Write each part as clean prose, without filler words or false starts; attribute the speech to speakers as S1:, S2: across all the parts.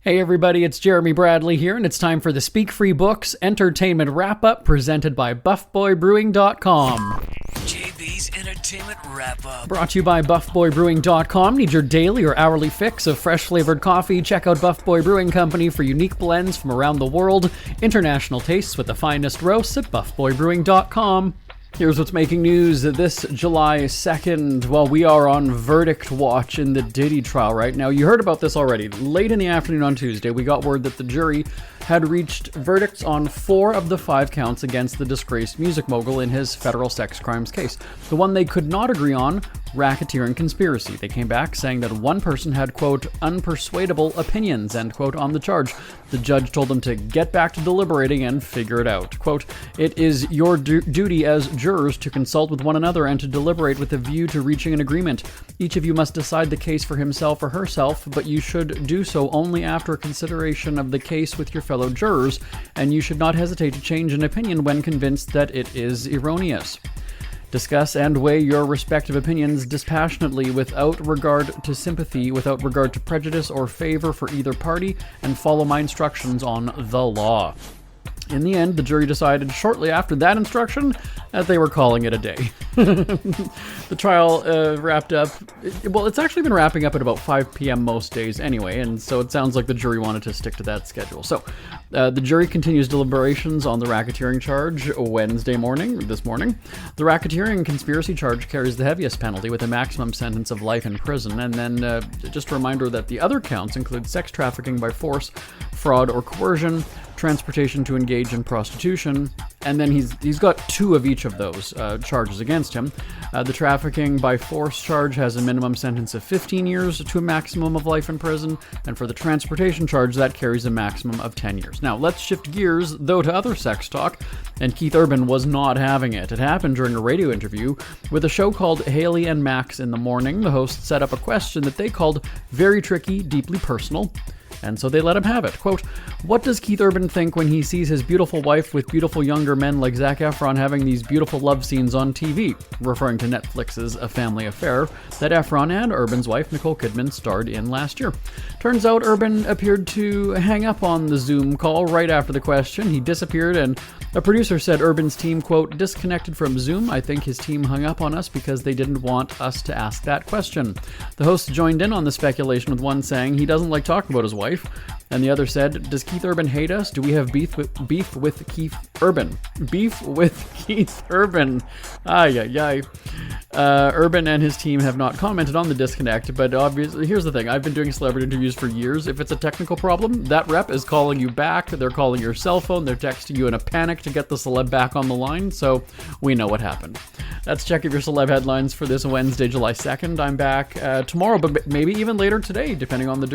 S1: Hey everybody, it's Jeremy Bradley here, and it's time for the Speak Free Books Entertainment Wrap-Up presented by BuffBoyBrewing.com.
S2: JB's Entertainment Wrap-Up.
S1: Brought to you by BuffBoyBrewing.com. Need your daily or hourly fix of fresh-flavored coffee? Check out Buff Boy Brewing Company for unique blends from around the world. International tastes with the finest roasts at BuffBoyBrewing.com. Here's what's making news this July 2nd. Well, we are on verdict watch in the Diddy trial right now. You heard about this already. Late in the afternoon on Tuesday, we got word that the jury had reached verdicts on 4 of the 5 counts against the disgraced music mogul in his federal sex crimes case. The one they could not agree on, racketeering conspiracy. They came back saying that one person had, quote, unpersuadable opinions, end quote, on the charge. The judge told them to get back to deliberating and figure it out. Quote, it is your duty as jurors to consult with one another and to deliberate with a view to reaching an agreement. Each of you must decide the case for himself or herself, but you should do so only after consideration of the case with your fellow jurors, and you should not hesitate to change an opinion when convinced that it is erroneous. Discuss and weigh your respective opinions dispassionately without regard to sympathy, without regard to prejudice or favor for either party, and follow my instructions on the law. In the end, the jury decided shortly after that instruction that they were calling it a day. The trial wrapped up, well, it's actually been wrapping up at about 5 p.m. most days anyway, and so it sounds like the jury wanted to stick to that schedule. So, the jury continues deliberations on the racketeering charge this morning. The racketeering conspiracy charge carries the heaviest penalty with a maximum sentence of life in prison, and then just a reminder that the other counts include sex trafficking by force, fraud or coercion, transportation to engage in prostitution, and then he's got 2 of each of those charges against him. The trafficking by force charge has a minimum sentence of 15 years to a maximum of life in prison, and for the transportation charge, that carries a maximum of 10 years. Now, let's shift gears, though, to other sex talk, and Keith Urban was not having it. It happened during a radio interview with a show called Haley and Max in the Morning. The host set up a question that they called very tricky, deeply personal, and so they let him have it. Quote, what does Keith Urban think when he sees his beautiful wife with beautiful younger men like Zac Efron having these beautiful love scenes on TV? Referring to Netflix's A Family Affair that Efron and Urban's wife, Nicole Kidman, starred in last year. Turns out Urban appeared to hang up on the Zoom call right after the question. He disappeared, and a producer said Urban's team, quote, disconnected from Zoom. I think his team hung up on us because they didn't want us to ask that question. The host joined in on the speculation with one saying he doesn't like talking about his wife, and the other said, does Keith Urban hate us? Do we have beef with Keith Urban? Beef with Keith Urban. Urban and his team have not commented on the disconnect, but obviously, here's the thing. I've been doing celebrity interviews for years. If it's a technical problem, that rep is calling you back. They're calling your cell phone. They're texting you in a panic to get the celeb back on the line, so we know what happened. That's Check of Your Celeb Headlines for this Wednesday, July 2nd. I'm back tomorrow, but maybe even later today, depending on the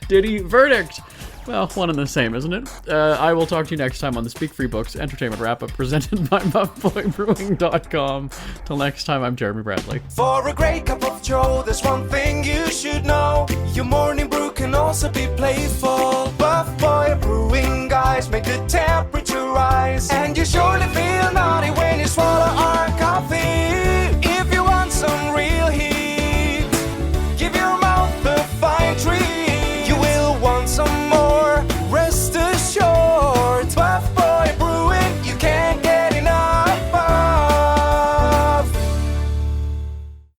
S1: Diddy verdict. Well, one and the same, isn't it? I will talk to you next time on the Speak Free Books Entertainment Wrap-Up presented by BuffBoyBrewing.com. Till next time, I'm Jeremy Bradley.
S3: For a great cup of joe, there's one thing you should know. Your morning brew can also be playful.